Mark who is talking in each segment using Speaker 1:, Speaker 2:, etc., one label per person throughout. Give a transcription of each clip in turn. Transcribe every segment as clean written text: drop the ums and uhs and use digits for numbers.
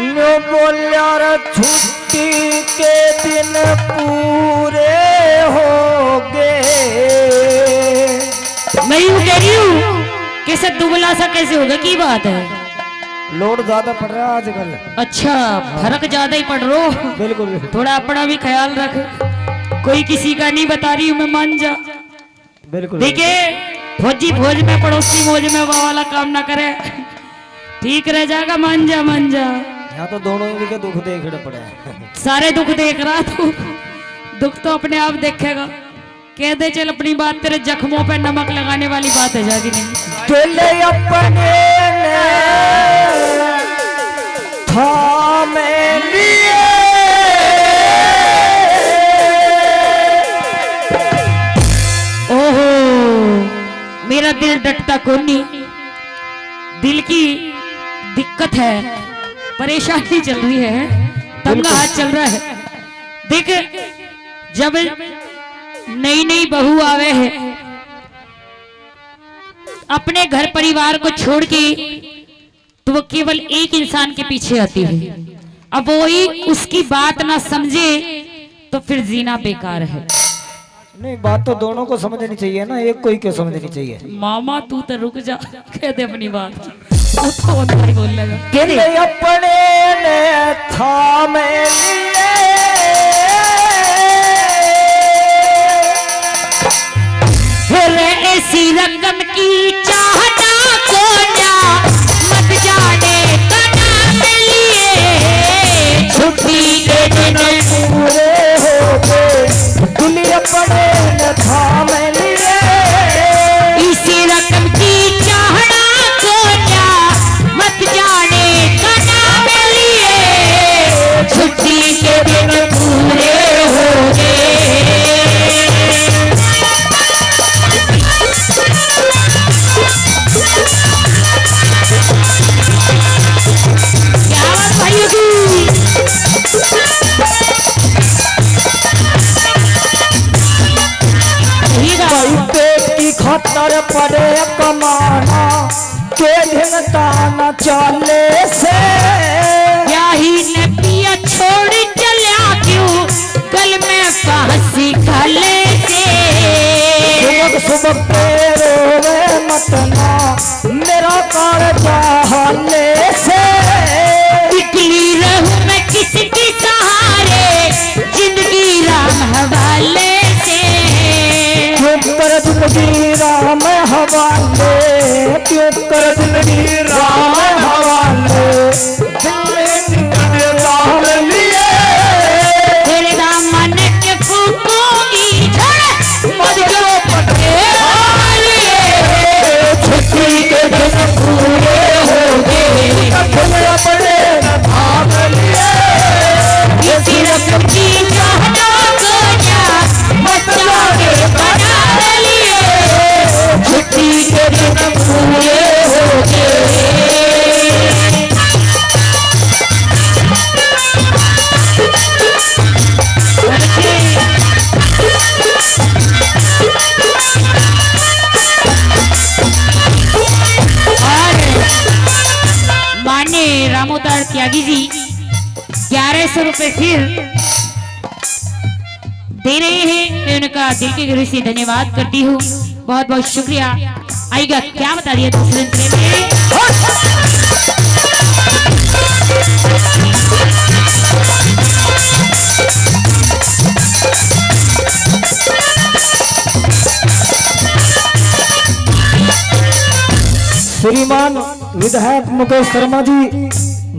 Speaker 1: New बोलिया रे छुट्टी के दिन पूरे हो गए।
Speaker 2: मैं यूं कह रही हूँ कैसे दुबला सा कैसे होगा की बात है?
Speaker 1: लोड ज्यादा पड़ रहा है आजकल।
Speaker 2: अच्छा फर्क ज्यादा ही पड़ रहा हो।
Speaker 1: बिल्कुल
Speaker 2: थोड़ा अपना भी ख्याल रख, कोई किसी का नहीं बता रही हूँ मैं, मान जा।
Speaker 1: बिल्कुल
Speaker 2: देखिए फौजी फौज में पड़ोसी मौज में वो वाला काम ना करे, ठीक रह जाएगा। मान जा मान जा।
Speaker 1: यहाँ तो दोनों ही के दुख देखने पड़े हैं।
Speaker 2: सारे दुख देख रहा तू, दुख तो अपने आप देखेगा। कह दे चल अपनी बात, तेरे जख्मों पे नमक लगाने वाली बात है जागी नहीं।
Speaker 1: चले अपने थामे लिए
Speaker 2: ओहो मेरा दिल डटता कोनी, दिल की दिक्कत है, परेशानी चल रही है, तंगा हाथ चल रहा है। देख जब नई नई बहू आवे है अपने घर परिवार को छोड़ के, तो वो केवल एक इंसान के पीछे आती है। अब वही उसकी बात ना समझे तो फिर जीना बेकार है।
Speaker 1: नहीं बात तो दोनों को समझनी चाहिए ना, एक को ही क्यों समझनी चाहिए?
Speaker 2: मामा तू तो रुक जा, कह दे अपनी बात। वो तो नहीं बोल लेगा। कह दे
Speaker 1: अपने ने थामे लिए
Speaker 2: फिर ऐसी रकम की चाहता को ना मत जाने का नाम लिए, छुट्टी के दिन
Speaker 1: पूरे हो गए। दुनिया अपने ने थामे लिए
Speaker 2: इसी रकम की चाहना को ना मत जाने का नाम लिए, छुट्टी के दिन पूरे हो गए। क्या बात भाइयों की?
Speaker 1: पेट की खतर पड़े कमाना के ढिंगता न चले से।
Speaker 2: क्या ही ने पिया छोड़ चला क्यों गल में फांसी खाले से।
Speaker 1: सुबह सुबह पेरोवे मतना मेरा कालजा हाले से।
Speaker 2: निकली रहूं मैं किसके सहारे जिंदगी राम हवाले से।
Speaker 1: क्यों कर जिंदगी राम हवाले, क्यों कर जिंदगी राम हवाले। राम लिए
Speaker 2: तेरे दामन के फूकोगी झड़ मत जो पटे
Speaker 1: छुट्टी के दिन पूरे हो गए। अपने भाग लिए
Speaker 2: इसी रकम की चाहना को जा मत जाने बना लिए,
Speaker 1: छुट्टी के दिन पूरे हो गए।
Speaker 2: माननीय रामोदार त्यागी जी 1100 रुपए फिर दे रहे हैं। मैं उनका दिल के गहरे से धन्यवाद करती हूँ, बहुत बहुत शुक्रिया। आएगा क्या बता दिया दूसरे में।
Speaker 1: श्रीमान विधायक मुकेश शर्मा जी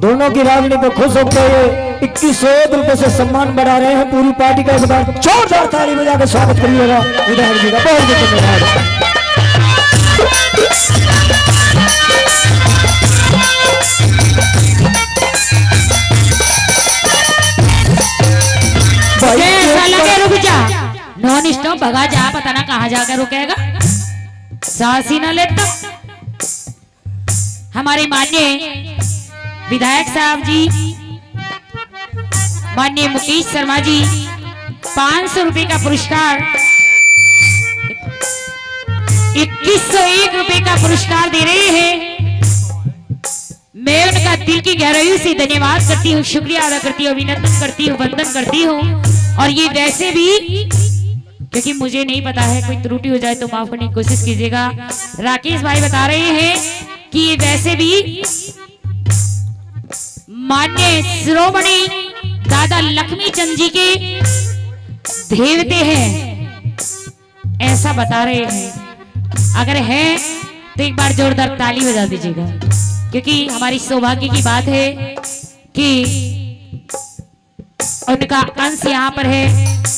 Speaker 1: दोनों की राजनीति पर खुश होकर 2100 रुपए से सम्मान बढ़ा रहे हैं। पूरी पार्टी का एक बार जोरदार ताली बजा कर स्वागत करिएगा विधायक जी का। बहुत बहुत धन्यवाद।
Speaker 2: ऐसा लगे रुक जा, नॉन स्टॉप भगा जा, पता ना कहाँ जाकर रुकेगा, सांस ही ना लेता। हमारे माननीय विधायक साहब जी, माननीय मुकेश शर्मा जी 500 रुपए का पुरस्कार, 2101 रुपए का पुरस्कार दे रहे हैं। मैं उनका दिल की गहराई से धन्यवाद करती हूँ, शुक्रिया अदा करती हूँ, अभिनंदन करती हूँ, वंदन करती हूँ। और ये वैसे भी, क्योंकि मुझे नहीं पता है, कोई त्रुटि हो जाए तो माफ करने की कोशिश कीजिएगा। राकेश भाई बता रहे हैं कि ये वैसे भी मान्य शिरोमणि दादा लक्ष्मी चंद जी के देवते हैं, ऐसा बता रहे हैं। अगर है तो एक बार जोरदार ताली बजा दीजिएगा, क्योंकि हमारी सौभाग्य की बात है कि उनका अंश यहाँ पर है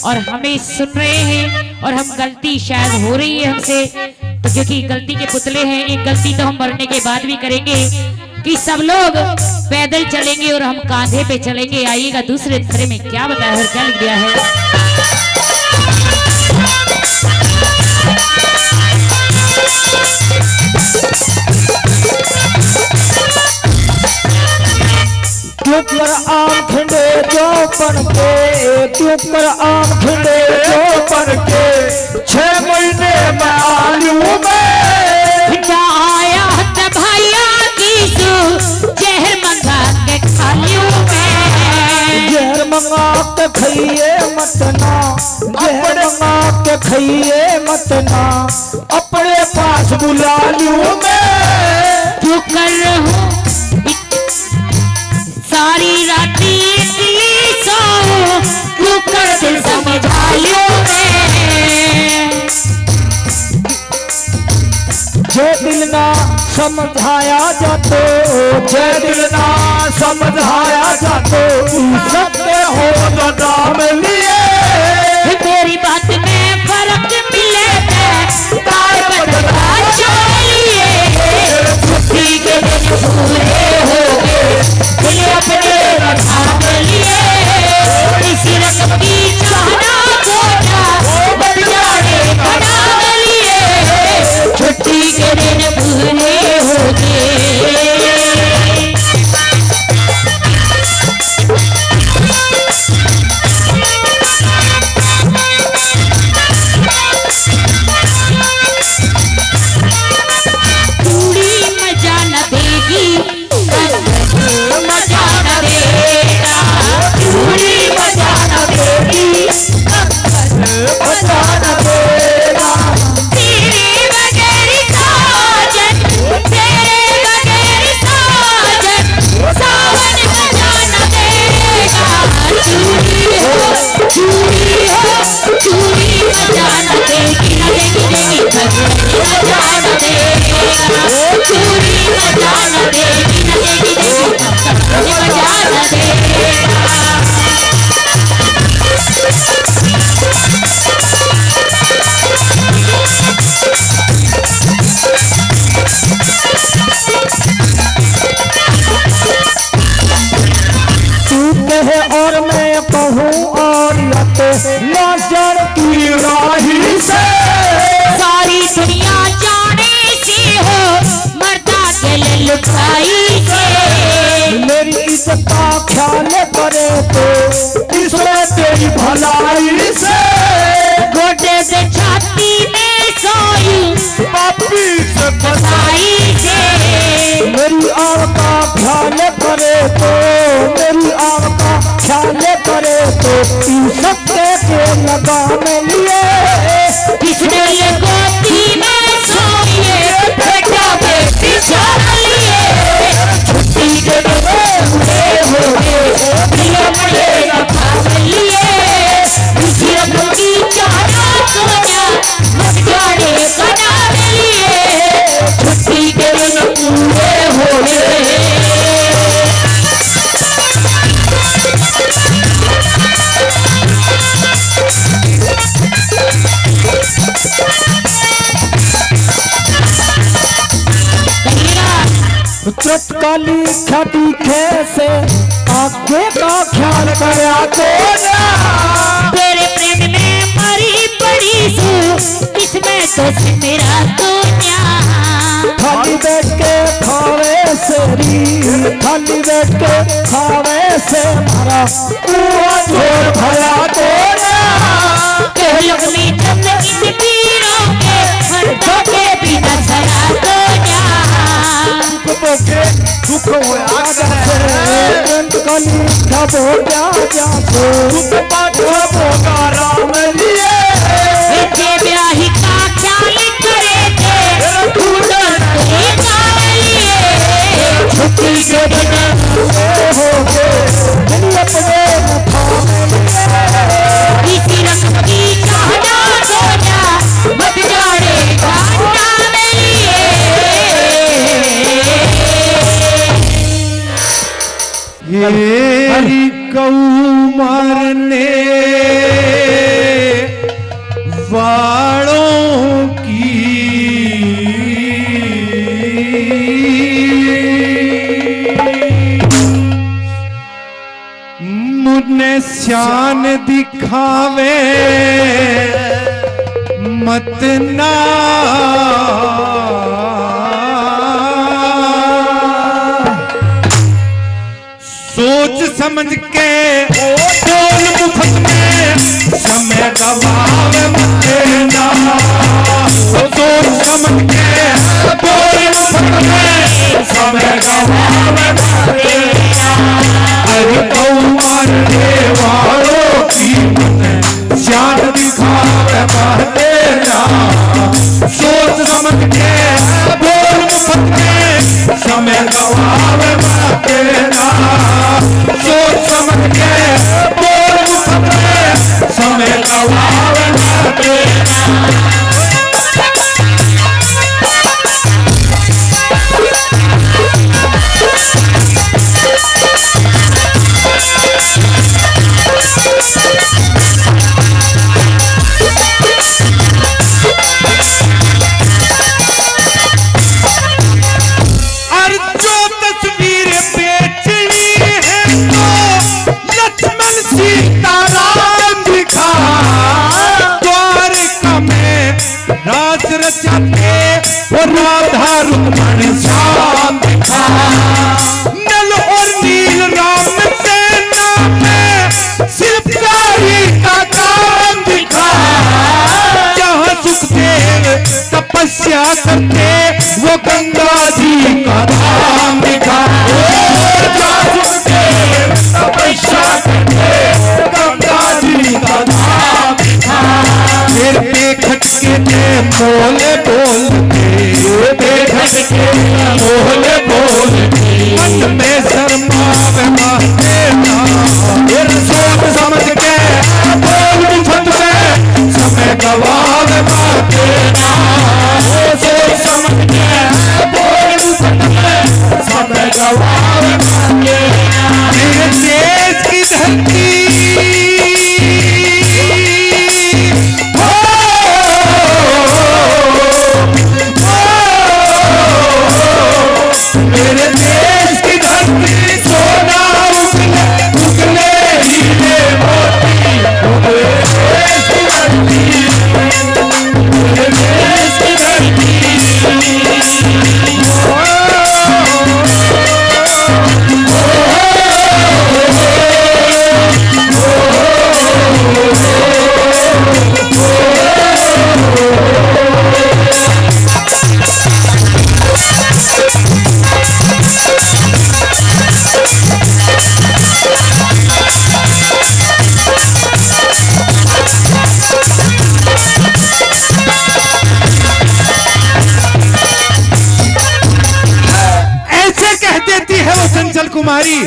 Speaker 2: और हमें सुन रहे हैं। और हम गलती शायद हो रही है हमसे, तो क्योंकि गलती के पुतले हैं, एक गलती तो हम मरने के बाद भी करेंगे कि सब लोग पैदल चलेंगे और हम कांधे पे चलेंगे। आइएगा दूसरे तरह में क्या बताया और क्या लिख दिया है।
Speaker 1: क्यों पर आम खिंडे जो पन के, क्यों पर आम खिंडे जो पन के, 6 महीने में आलू में
Speaker 2: आया त भैया की जहर मंगा के खालियों में,
Speaker 1: जहर मंगा के खाइए मतना, जहर मंगा के खाइए मतना, अपने पास बुला लूं मैं।
Speaker 2: क्यों कर रहा हूँ सारी राती इतनी सो, क्यों कर दिल समझा लूं मैं।
Speaker 1: जे दिल ना समझाया जातो, जे दिल ना समझाया जातो, सबके हो तो दाम लिए।
Speaker 2: मेरी बात में फर्क मिले तार बदला चलिए, छुट्टी के दिन पूरे हो गए, दिल अपने रखा लिए, इसी रकम की चाहना खोजा बन जाने बना लिए, छुट्टी के दिन पूरे हो गए।
Speaker 1: और मैं कहूँ और न जानती राही से,
Speaker 2: सारी दुनिया जाने से हो मर्दा के लुटाई से।
Speaker 1: मेरी इज्जत का ख्याल करे तो इसमें तेरी भलाई से,
Speaker 2: गोटे से छाती में सोई
Speaker 1: पापी से
Speaker 2: बधाई से।
Speaker 1: मेरी आव का ख्याल करे तो, मेरी आव का ख्याल करे तो, सबके के लगाम लिए,
Speaker 2: किसने ये गोदी में सोइए बेटा बेटी चाहिए, छुट्टी के पूरे हो गए, दिल अपने रखा लिए, इसी रकम की चाहना सोचा मत जाने बना लिए, छुट्टी के दिन पूरे हो गए।
Speaker 1: तत्काली ख्याति कैसे आगे का ख्याल करा तो ना,
Speaker 2: तेरे प्रेम में मरी पड़ी सू, इसमें तो मेरा दुनिया,
Speaker 1: खाली बैठ के खावे से री, खाली बैठ के खावे से मारा जोर भया तो ना,
Speaker 2: लक्ष्मी चंद इन पीरों के मर्दों के बिना सरा तो क्या,
Speaker 3: के दुख होया
Speaker 1: ग्रंथ कली सब हो गया जासे
Speaker 3: दुख पाछो भोगा राम लिए
Speaker 2: के ब्याही का ख्याल करे थे ढूंढन के काम लिए
Speaker 1: छुट्टी से बने हो गए अपने
Speaker 2: किसी रंग की चाहना सोचा मत जाने घाटा में लिए
Speaker 3: ये गऊ मारने वालों की मुझने शान दिखावे मत ना सोच समझ के बोल मुफ्त में समय गवावे मत ना सोच समझ के बोल मुफ्त में समय गवावे मत ना अरे गौ मारने वालों की शान दिखावे मत ना सोच समझ के बोल मुफ्त में समय गवावे मत ना सोच समझ के बोल मुफ्त में समय गवावे मत ना राधा रुक्मण श्याम दिखा नल और नील राम सेना में शिल्पकारी का काम दिखा जहाँ सुखदेव तपस्या करते वो गंगा जी का धाम दिखा जहाँ सुखदेव तपस्या करते गंगा जी का धाम दिखा फिर खटके थे बोले बोलते बोले बोलते मन में शर्मावे माते ना फिर सोच समझ के बोल मुफ्त में समय गवावे माते ना सोच समझ के बोल मुफ्त में समय गवावे माते ना मेरे देश की धरती मेरे देश की धरती सोना उगले उगले हीरे मोती मेरे देश की धरती मेरे देश की धरती चंचल कुमारी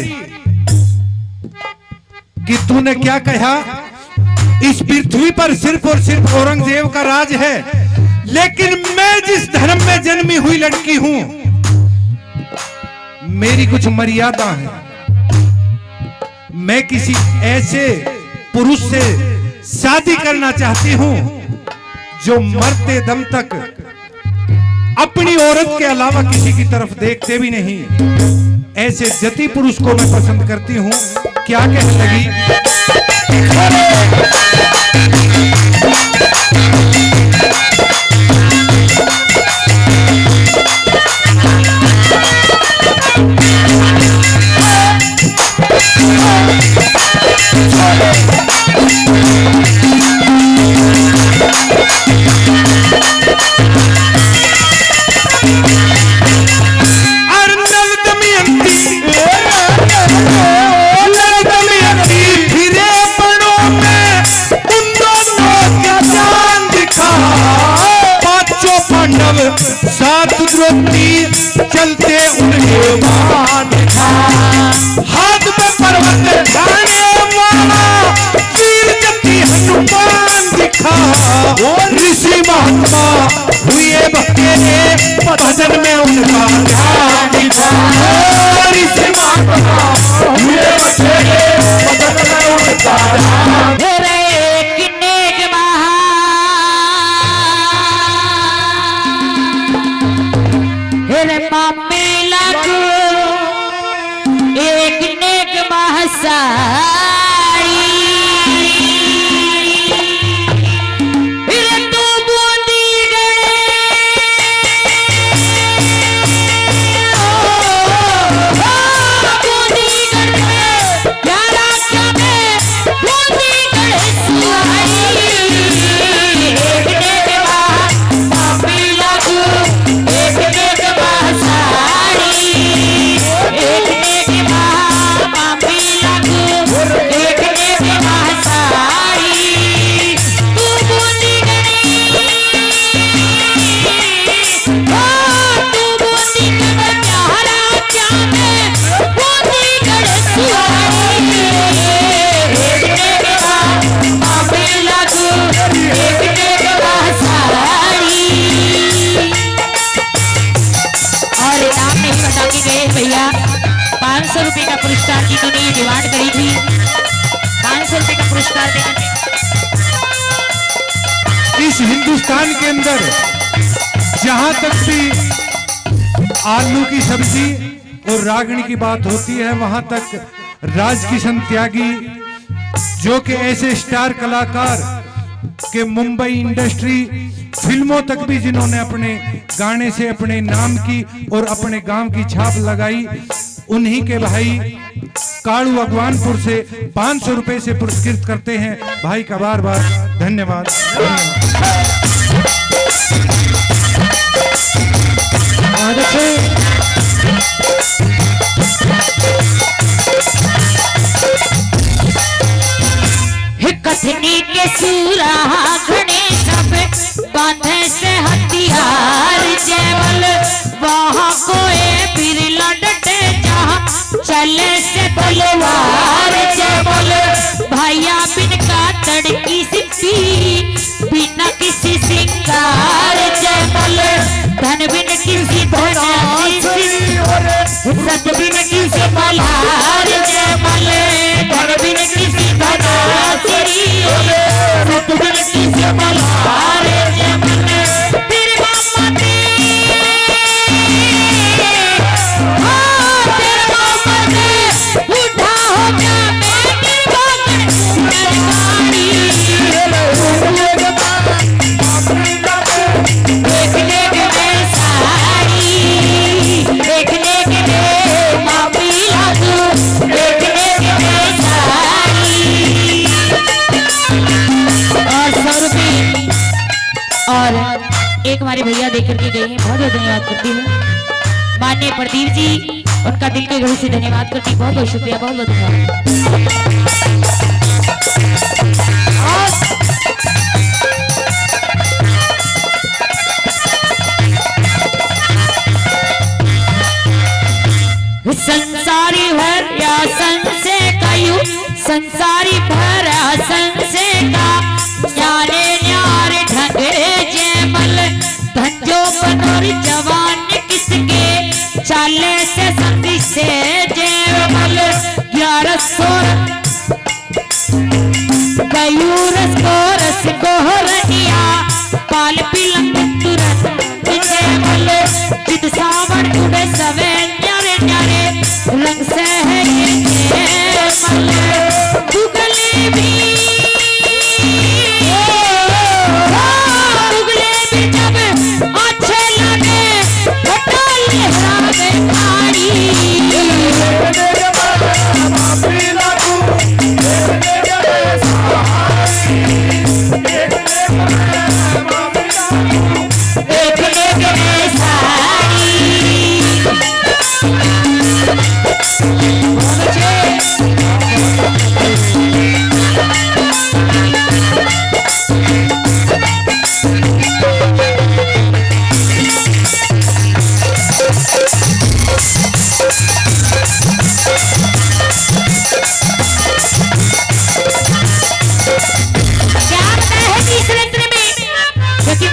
Speaker 3: कि तूने क्या कहा इस पृथ्वी पर सिर्फ और सिर्फ औरंगजेब का राज है, लेकिन मैं जिस धर्म में जन्मी हुई लड़की हूं मेरी कुछ मर्यादा है। मैं किसी ऐसे पुरुष से शादी करना चाहती हूं जो मरते दम तक अपनी औरत के अलावा किसी की तरफ देखते भी नहीं। ऐसे जति पुरुष को मैं पसंद करती हूं। क्या कहने लगी? अर्नल
Speaker 2: साड़ी फिर तू बूंदी गणे बूंदी गणे प्यारा क्या मैं बूंदी गणे सुहाई एक के बाद पापी लागू एक के बाद साड़ी एक के बाद पापी लागू एक के बाद साड़ी तू बूंदी गणी तू बूंदी गणे प्यारा क्या मैं बूंदी गणे सुहाई एक के बाद पापी लागू एक के बाद साड़ी और इनाम नहीं बता के गए भैया 500 रुपए का पुरस्कार जिन्होंने ये डिमांड करी थी 500 रुपए का पुरस्कार देना
Speaker 3: इस हिंदुस्तान के अंदर जहां तक भी आलू की सब्जी और रागनी की बात होती है वहां तक राजकिशन त्यागी जो कि ऐसे स्टार कलाकार के मुंबई इंडस्ट्री फिल्मों तक भी जिन्होंने अपने गाने से अपने नाम की और अपने गांव की छाप लगाई, उन्हीं के भाई कालू अगवानपुर से 500 रुपए से पुरस्कृत करते हैं। भाई का बार बार धन्यवाद।
Speaker 2: कथनी के सूरा घने सब बांधे से हथियार जयमल वहाँ कोई बिरला डटे जहाँ चले से तलवार जयमल भैया बिन का तड़की सिद्धि बिना किसी सिंगार जयमल धन बिन किसी सत बिन किसी मल्हार जयमल धन बिन किसी धनासरी सत बिन किसी मल्हार जयमल तेरे मामा तेरे मामा उठा हो जा मैं सरकारी देखने के मैं साड़ी देखने के मैं मापी लागू देखने के मैं साड़ी और 100 रुपये और एक हमारे भैया देकर के गए हैं, बहुत बहुत धन्यवाद करती हूँ माननीय प्रदीप जी, उनका दिल के गहरे से धन्यवाद करती हूँ। बहुत बहुत शुक्रिया, बहुत बहुत धन्यवाद। संसारी भर या संसे कयू संसारी भर या संसे का न्यारे न्यारे ढंगे जयमल धंजो बनोर जवान किसके चाले से संधि से जयमल 1100 गयूरस को रस को रनिया पाल पिलंग तुरंत जयमल जिद सावन उड़े सवे न्यारे न्यारे रंग से है ये जयमल दुगले भी जब अच्छे लगे बटा लहरावे खाड़ी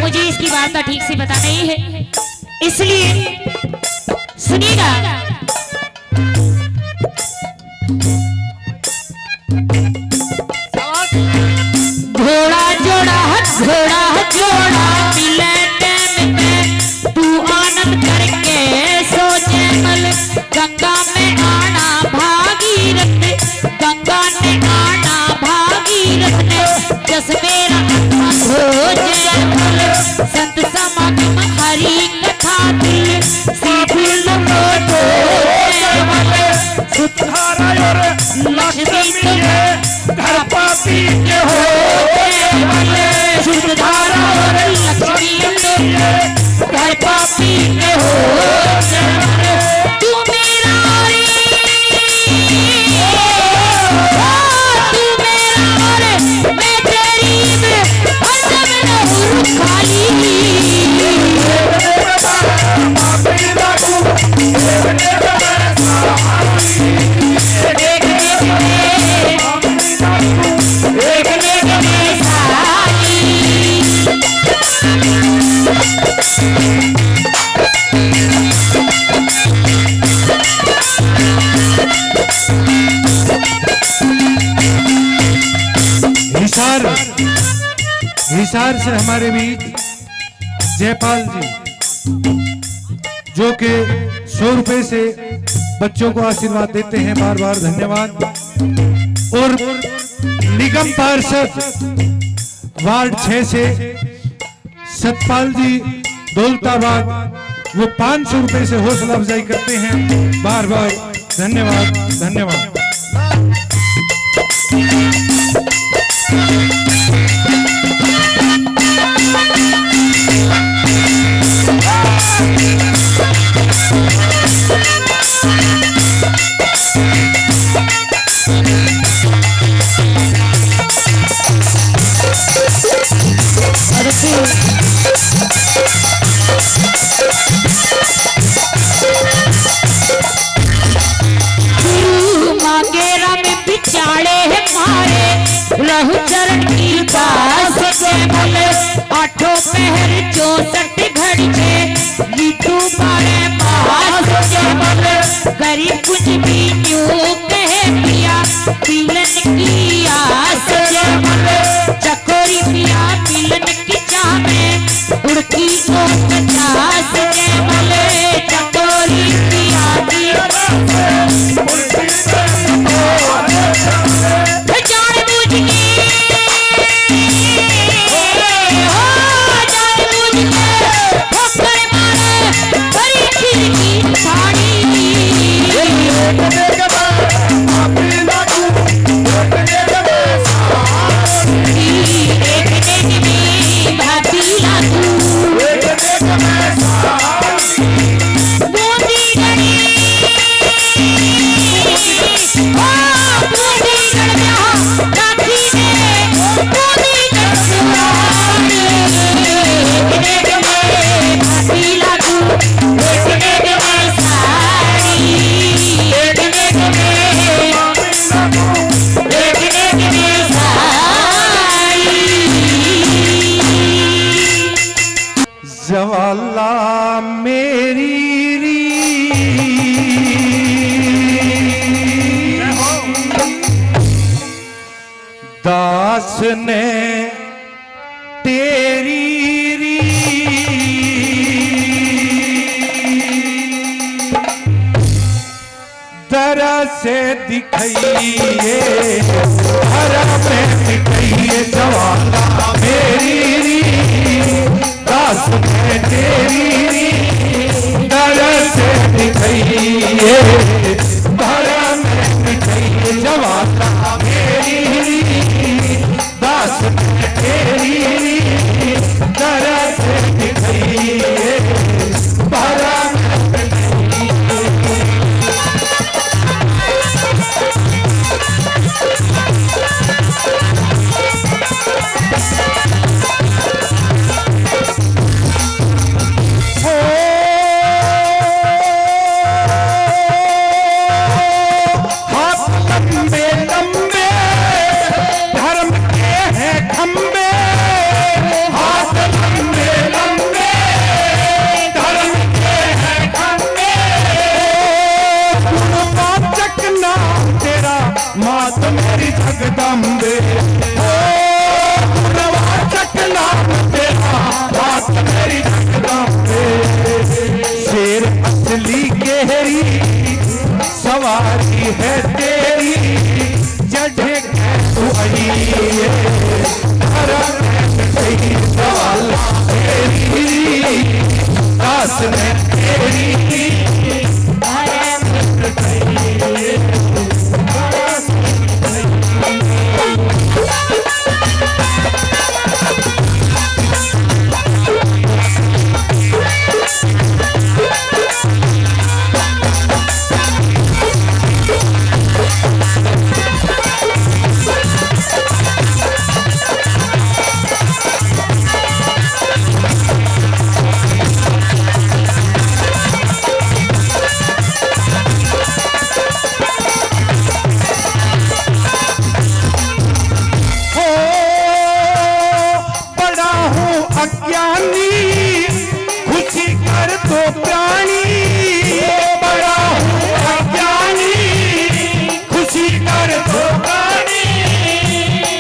Speaker 2: मुझे इसकी वार्ता ठीक से पता नहीं है, इसलिए सुनिएगा। घोड़ा जोड़ा मिले टाइम में तू आनंद करके सोचे मल गंगा में आना भागीरथ गंगा ने आना भागीरथ ने जस मेरा खोज संत समागम हरि कथा दिल सीधुल को
Speaker 3: सुधारा और लक्ष्मी घर पापी के हो
Speaker 2: सुधारा और लक्ष्मी घर पापी के हो तू मेरा तू मेरा मैं तेरी खाली
Speaker 3: हिसार से हमारे बीच जयपाल जी जो कि 100 रुपए से बच्चों को आशीर्वाद देते हैं, बार बार धन्यवाद। और निगम पार्षद वार्ड 6 से सतपाल जी दौलताबाद वो 500 रुपए से हौसला अफजाई करते हैं, बार बार धन्यवाद धन्यवाद।
Speaker 2: रहु चरण की दास से बोले 8 पहर 64 घड़ी छे लीटू पारे पास से बोले गरीब कुछ भी क्यों कहे पिया मिलन की आस से बोले चकोरी पिया मिलन की चाह में उड़की को 50 से बोले चकोरी पिया
Speaker 3: जवाला मेरी दास ने तेरी दरा से दिखाइए हरा में दिखाइए जवाला मेरी दास ने तेरी दरा से दिखाइए हरा में दिखाइए जवाला मेरी दास ने तेरी दरा से दिखाइए हरा मात मेरी जगदम्बे नाम तेरा मात मेरी जगदम्बे शेर असली गहरी सवारी है तेरी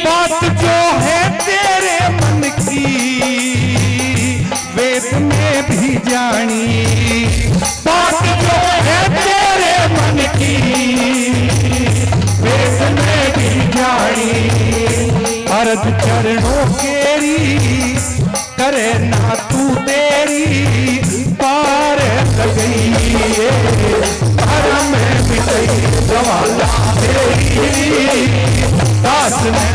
Speaker 3: बात जो है तेरे मन की वेद में भी जानी, बात जो है तेरे मन की वेद में भी जानी। अर्ज चरणों केरी करे ना तू तेरी पार लगई में मिटई जवाला तेरी दास में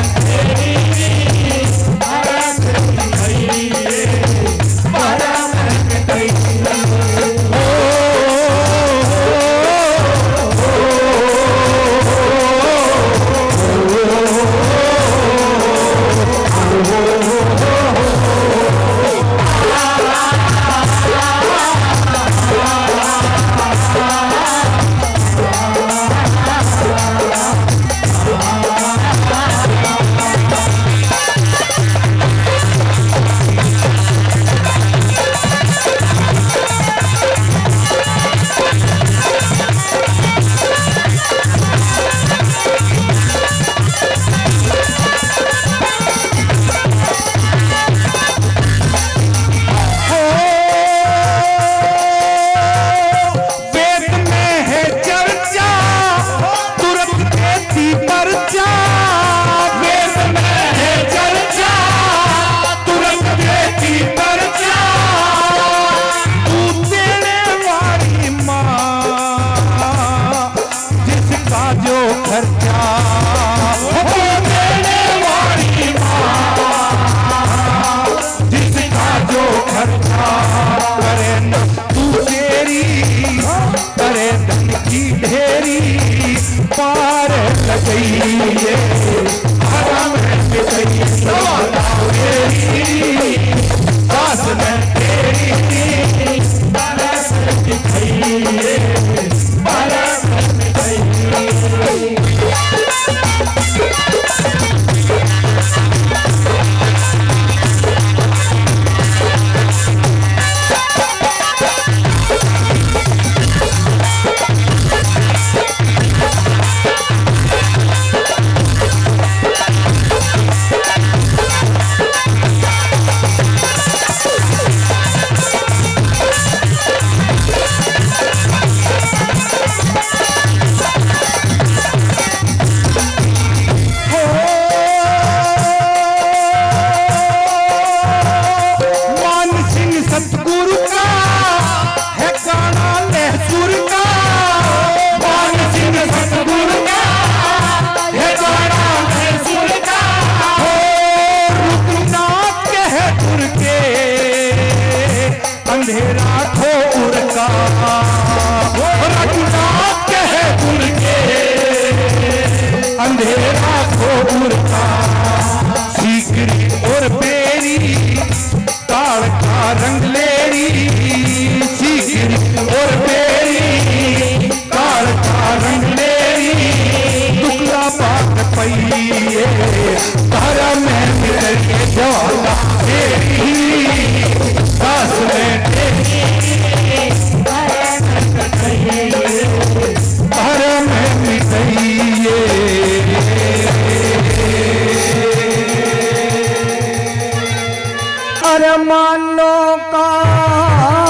Speaker 1: अरमानों का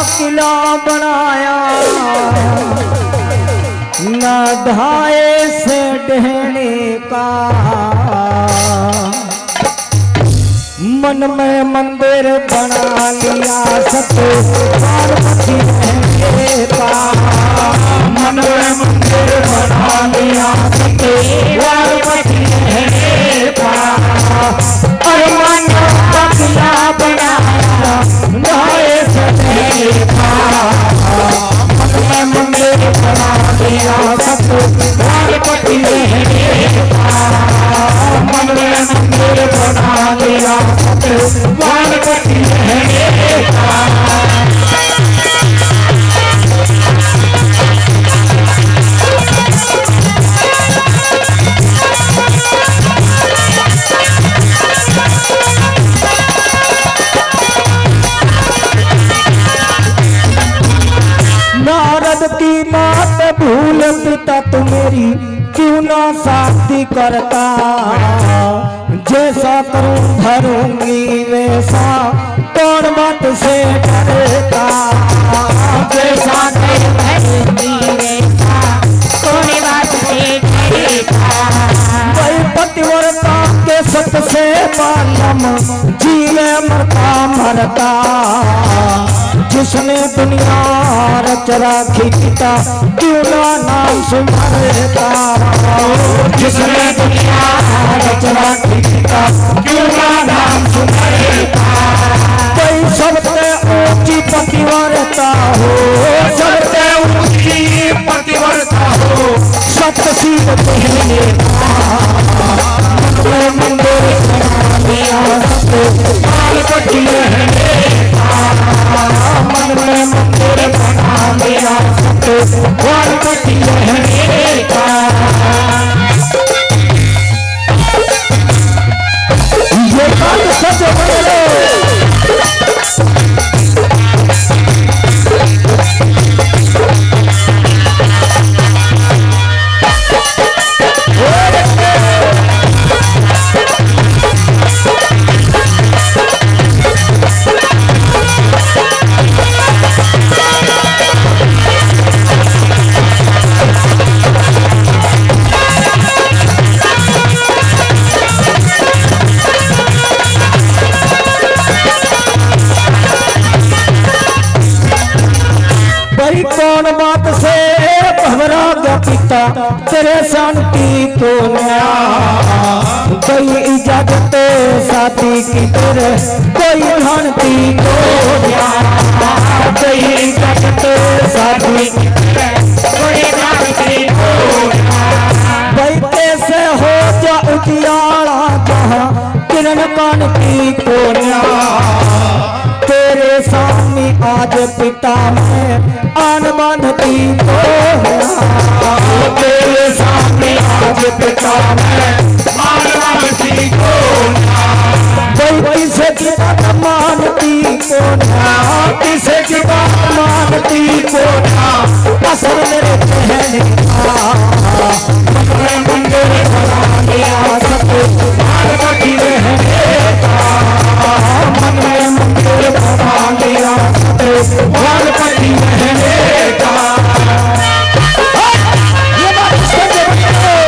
Speaker 1: किला बनाया न धाए से ढहने का, मन में मंदिर बना लिया सत्य पार्वती का, मन में मंदिर बना लिया सत्य पार्वती का। अरमानों का किला बनाया धाए से ढहने का, मन में मंदिर बना लिया सत्य पार्वती का, मन में मंदिर बना लिया सत्य पार्वती का। नारद की बात भूल पिता तू मेरी क्यों ना शादी करता, जैसा करूं धरूंगी वैसा, कौन बात से डरता,
Speaker 2: जैसा धरूंगी वैसा, कौन बात से डरता।
Speaker 1: वही पतिव्रता के सबसे पालम, जीवे मरता मरता, जिसने दुनिया रच राखी पिता, क्यों ना नाम सुमरता,
Speaker 3: जिसने दुनिया रच राखी पिता, क्यों ना नाम सुमरता।
Speaker 1: कोई सबसे ऊंची पतिव्रता हो,
Speaker 3: सबसे ऊंची पतिव्रता हो,
Speaker 1: सतशील पहले मंदिर मन में मंदिर बना मेरा वालपति रहने का। ये बात सच बोलो, कौन बात से घबरा गया पिता, तेरे शांति को नया कोई इजाजत साथी की तेरे, कोई शांति को नया कोई इजाजत साथी की तेरे, कोई शांति को भाई कैसे हो जा उजियाला जहाँ किरण कान की को नया, तेरे सामने आज पिता में आन बांधती को,
Speaker 3: तेरे सामने आज पिता में आन बांधती को,
Speaker 1: किसे की बात मानती को ना,
Speaker 3: किसे की बात
Speaker 1: मानती को ना, असल मेरे कहने
Speaker 3: मंदिर बना दिया सबको वालपति रहने का,
Speaker 1: मन में मंदिर
Speaker 3: बना दिया सबको वालपति रहने का।
Speaker 1: ये बात सच है।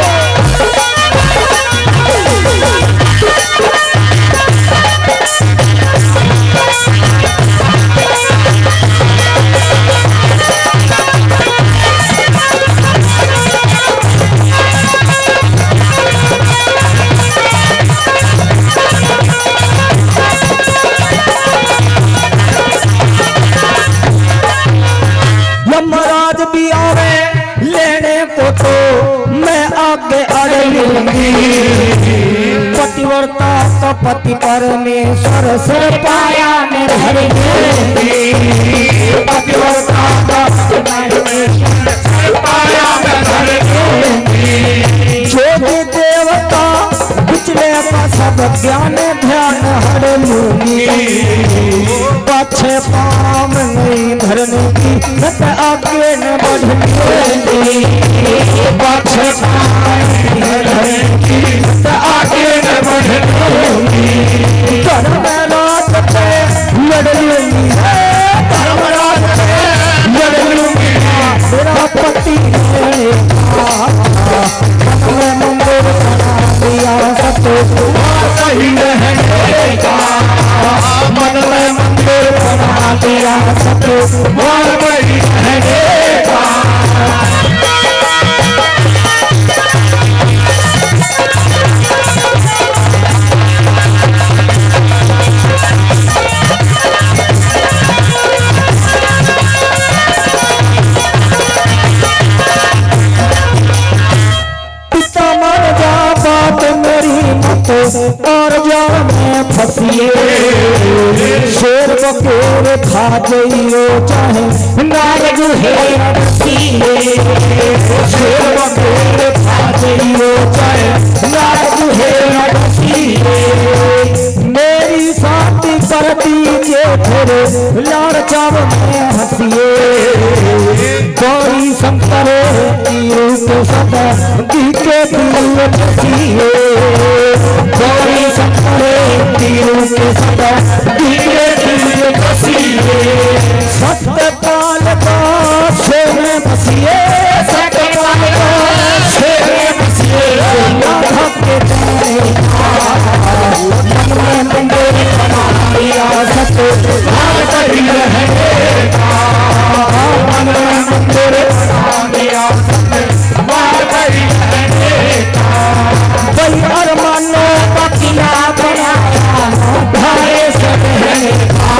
Speaker 1: यमराज भी आवे लेने को तो मैं आगे अड़ लूंगी, पतिव्रता का पति परमेश्वर से पाया में धर लूंगी,
Speaker 3: पतिव्रता का परमेश्वर से पाया में धर लूंगी,
Speaker 1: जो भी देवता पिछले का सब ज्ञान ध्यान हर लूंगी, पाछे पाम नहीं धरने की नत आगे न बढ़ूंगी,
Speaker 3: पाछे पाम नहीं धरने की नत आगे न बढ़ूंगी,
Speaker 1: धर्मराज पे लड़ लूंगी,
Speaker 3: धर्मराज पे लड़ लूंगी,
Speaker 1: मेरा पति मैं मंदिर बना दिया सबको
Speaker 3: सही रहने का,
Speaker 1: मन में मंदिर बना दिया सबको
Speaker 3: वालपति रहने का।
Speaker 1: पिता मान जा बात मेरी मत और जान में फंसिए, शेर बकेर खा जाइयो चाहे नारग है रसिए, शेर बकेर खा जाइयो चाहे नारग है रसिए, मेरी शांति कर दीजिए फिर लाड़ चाव में हंसिए, गौरी शंकर की रूप सदा गीत बसिए गौरी शंकर तीरों के सदा धीरे धीरे बसिए सत्यपाल का सोने बसिए सत्यपाल का सोने बसिए राधा के जाने मन में मंदिर बना लिया सत्य भाग करी रहेगा मन में मंदिर बना लिया सत्य भाग करी रहेगा वही अरमानों का किला बनाया भारे से रहेगा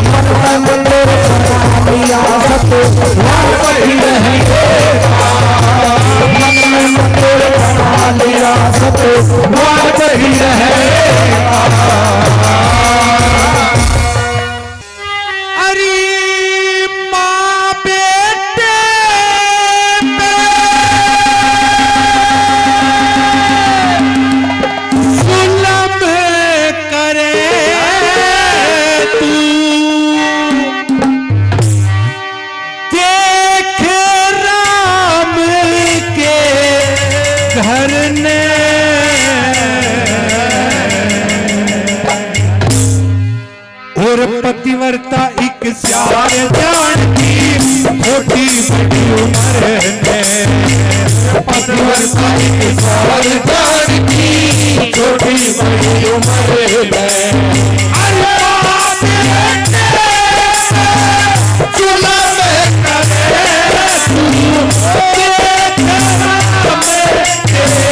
Speaker 1: मन में मंदिर बना लिया सत्य भाग करी रहेगा मन में मंदिर बना लिया सत्य भाग करी रहेगा।
Speaker 3: अरे माँ बेटे जुल्म करे तू देख राम के घर ने और पतिव्रता एक स्यार जानती छोटी बड़ी उम्र में पतिव्रता एक स्यार जानती छोटी बड़ी उम्र में अरे बाप बेटे जुल्म करे तू देख राम के घर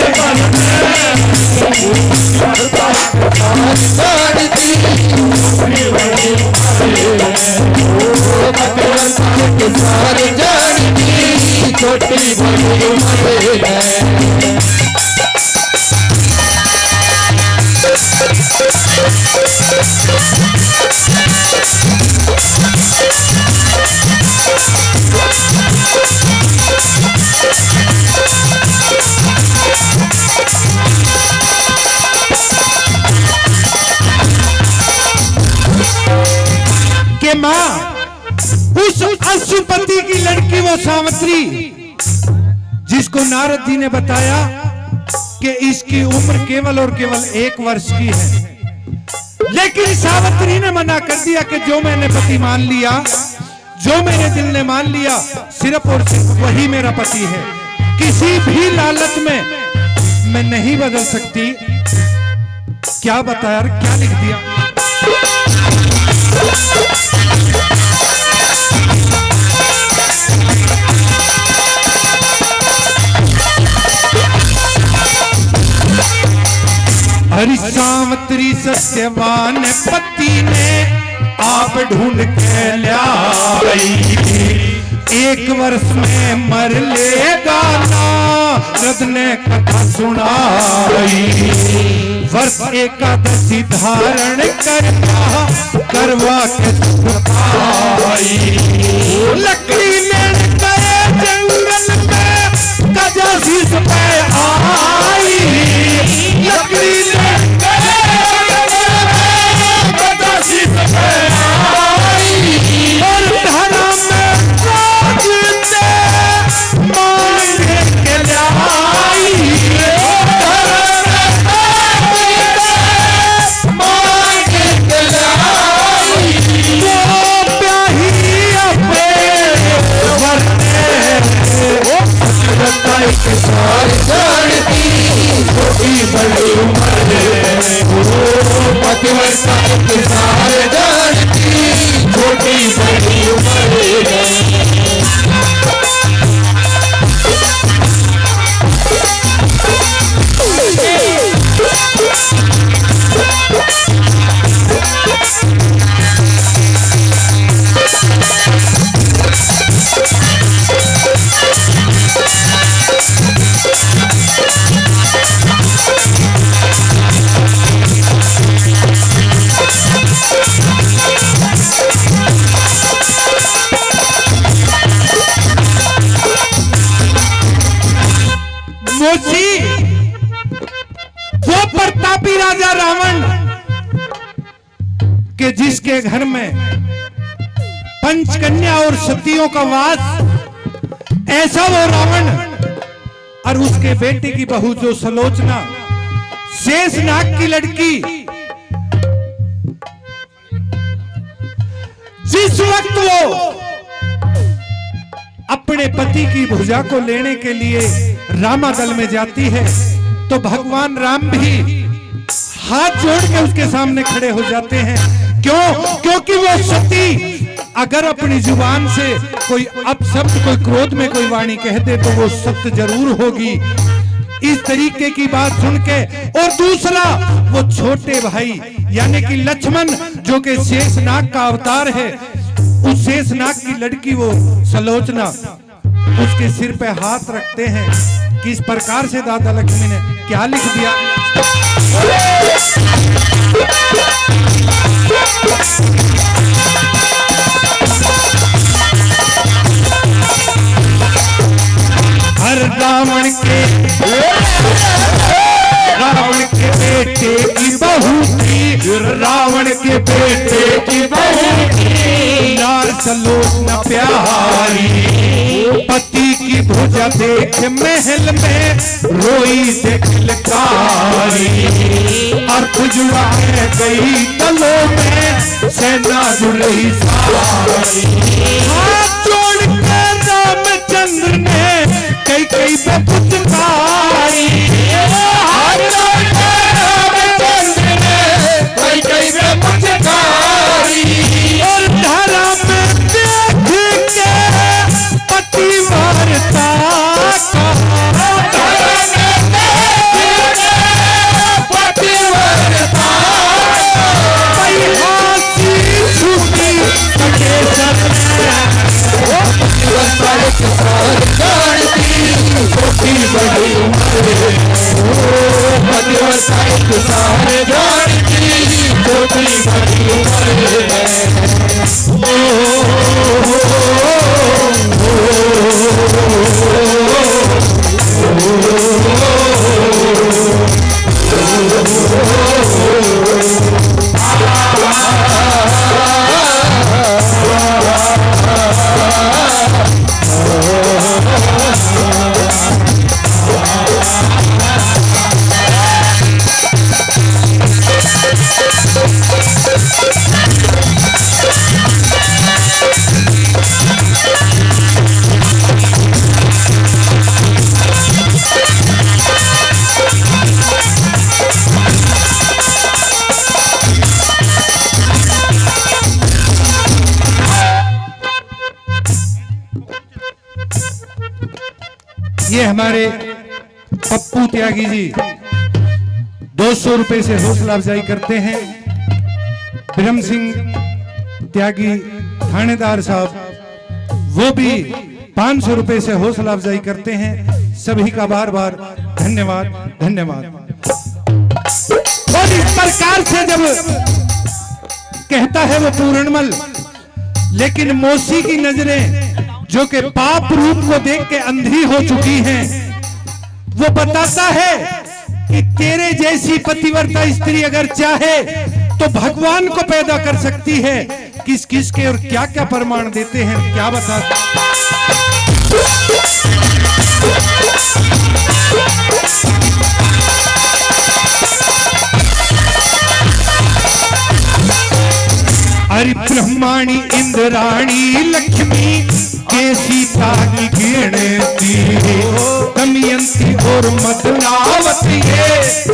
Speaker 3: छोटी बड़ी उम्र है। के माँ उस अशुपति की लड़की वो सावित्री जिसको नारद जी ने बताया कि इसकी उम्र केवल और केवल 1 वर्ष की है, लेकिन सावित्री ने मना कर दिया कि जो मैंने पति मान लिया, जो मेरे दिल ने मान लिया, सिर्फ और सिर्फ वही मेरा पति है, किसी भी लालच में मैं नहीं बदल सकती। क्या बताया, क्या लिख दिया। हरि सावित्री सत्यवान पति ने आप ढूंढ के लाई, 1 वर्ष में मर लेगा नारद ने कथा सुनाई। वर्ष एकादशी धारण करवा के सुखाई, लकड़ी में गए जंगल में गजा शीश पे आई, लकड़ी में गए गजा शीश पे आई, और धरा में राजते मांग के लाई, मांग के लाई, वो प्याही अपने वरने के सारे जानती छोटी बड़ी उम्र पतिव्रता के सारे जानती छोटी बड़ी उम्र। वो प्रतापी राजा रावण के जिसके घर में पंचकन्या और सतियों का वास, ऐसा वो रावण और उसके बेटे की बहू जो सलोचना, शेषनाग की लड़की, जिस वक्त वो अपने पति की भुजा को लेने के लिए रामादल में जाती है तो भगवान राम भी हाथ जोड़ के उसके सामने खड़े हो जाते हैं। क्यों? क्योंकि वो सती अगर अपनी जुबान से कोई अपशब्द, कोई क्रोध में कोई वाणी कह दे तो वो सत्य जरूर होगी। इस तरीके की बात सुन के, और दूसरा वो छोटे भाई यानी कि लक्ष्मण जो कि शेषनाग का अवतार है, उस शेषनाग की लड़की वो सलोचना उसके सिर पे हाथ रखते हैं। किस प्रकार से दादा लक्ष्मी ने क्या लिख दिया? हर रावण के बेटे की बहू थी, रावण के बेटे की बहू थी, लाल सलोचना प्यारी, पति की भुजा देख महल में रोई दिलकारी, अर्थ जुड़ा गई तलों में सेना जुड़ रही सारी। हाथ जोड़ के रामचंद्र ने कई कई पे पुचकारी, हाथ जोड़ के रामचंद्र ने कई कई पे पुचकारी, और धरा में देख के पति वारता ये हमारे पप्पू त्यागी जी 200 रुपए से हौसला अफजाई करते हैं। ब्रह्म सिंह त्यागी थानेदार साहब वो भी 500 रुपए से हौसला अफजाई करते हैं। सभी का बार बार धन्यवाद धन्यवाद। और इस प्रकार से जब कहता है वो पूर्णमल, लेकिन मौसी की नजरें जो कि पाप रूप को देख के अंधी हो चुकी हैं, वो बताता है कि तेरे जैसी पतिव्रता स्त्री अगर चाहे तो भगवान को पैदा कर सकती है। किस किस के और क्या क्या प्रमाण देते हैं, क्या बताते अरे ब्रह्माणी इंद्राणी लक्ष्मी के सीता की गिनती, दमयंती और मदनावती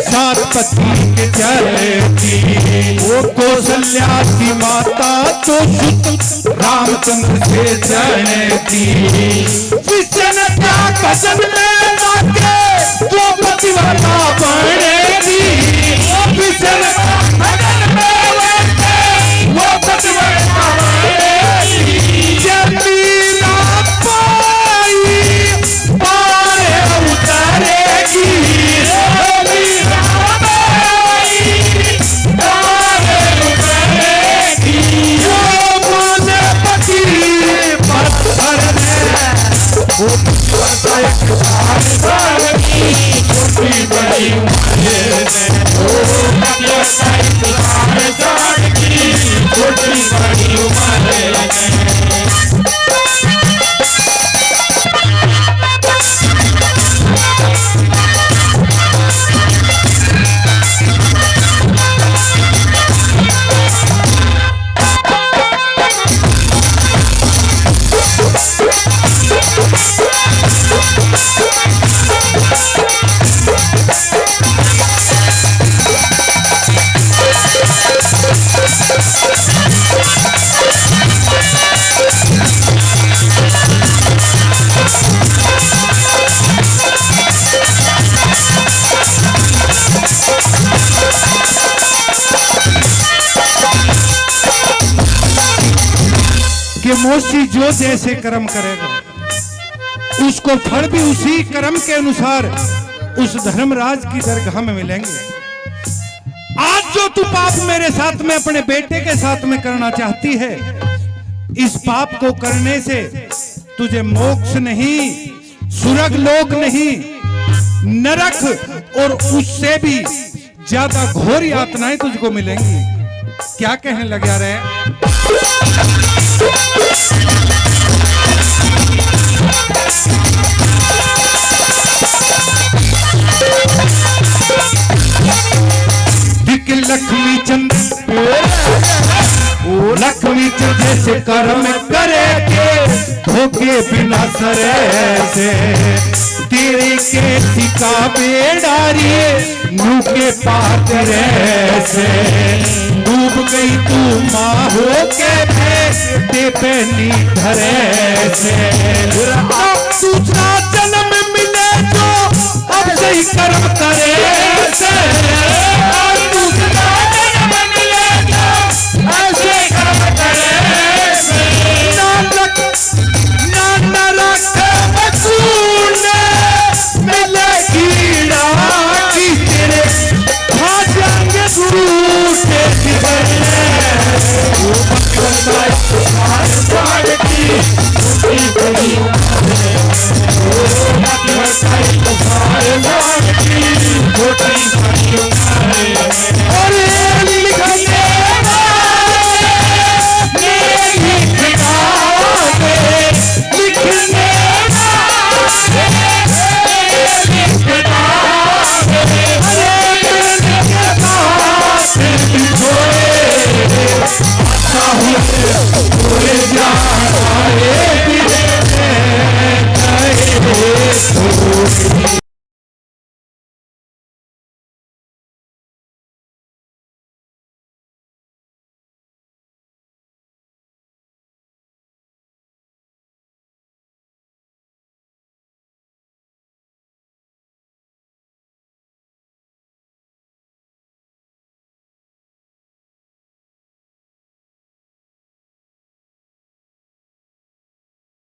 Speaker 3: सात पति के चलती, वो कौशल्या की माता तो सुत रामचंद्र से चलती, विष्णुता कसन में लाके वो पतिव्रता बनेगी, विष्णुता कसन में वो पतिव्रता बनेगी, जब मीरा पाई पारे उतारेगी, मीरा पाई पारे उतारेगी, जो मन पति पत्थर में वो पत्थर एक सार की छोटी बड़ी उम्र में, वो पत्थर एक सार की छोटी बड़ी उम्र में। तमोसी जो जैसे कर्म करेगा उसको फल भी उसी कर्म के अनुसार उस धर्मराज की दरगाह में मिलेंगे। आज जो तू पाप मेरे साथ में अपने बेटे के साथ में करना चाहती है, इस पाप को करने से तुझे मोक्ष नहीं, स्वर्ग लोक नहीं, नरक और उससे भी ज्यादा घोर यातनाएं तुझको मिलेंगी। क्या कहने लगे रहे? लक्ष्मी चंद लक्ष्मी चंद जैसे कर्म करे के धोखे बिना सरे से तेरे के सिका बेडारी नू के पात्र से डूब गई तू माँ हो के बेटे पे धरे से दूसरा जन्म मिले जो अब सही कर्म करे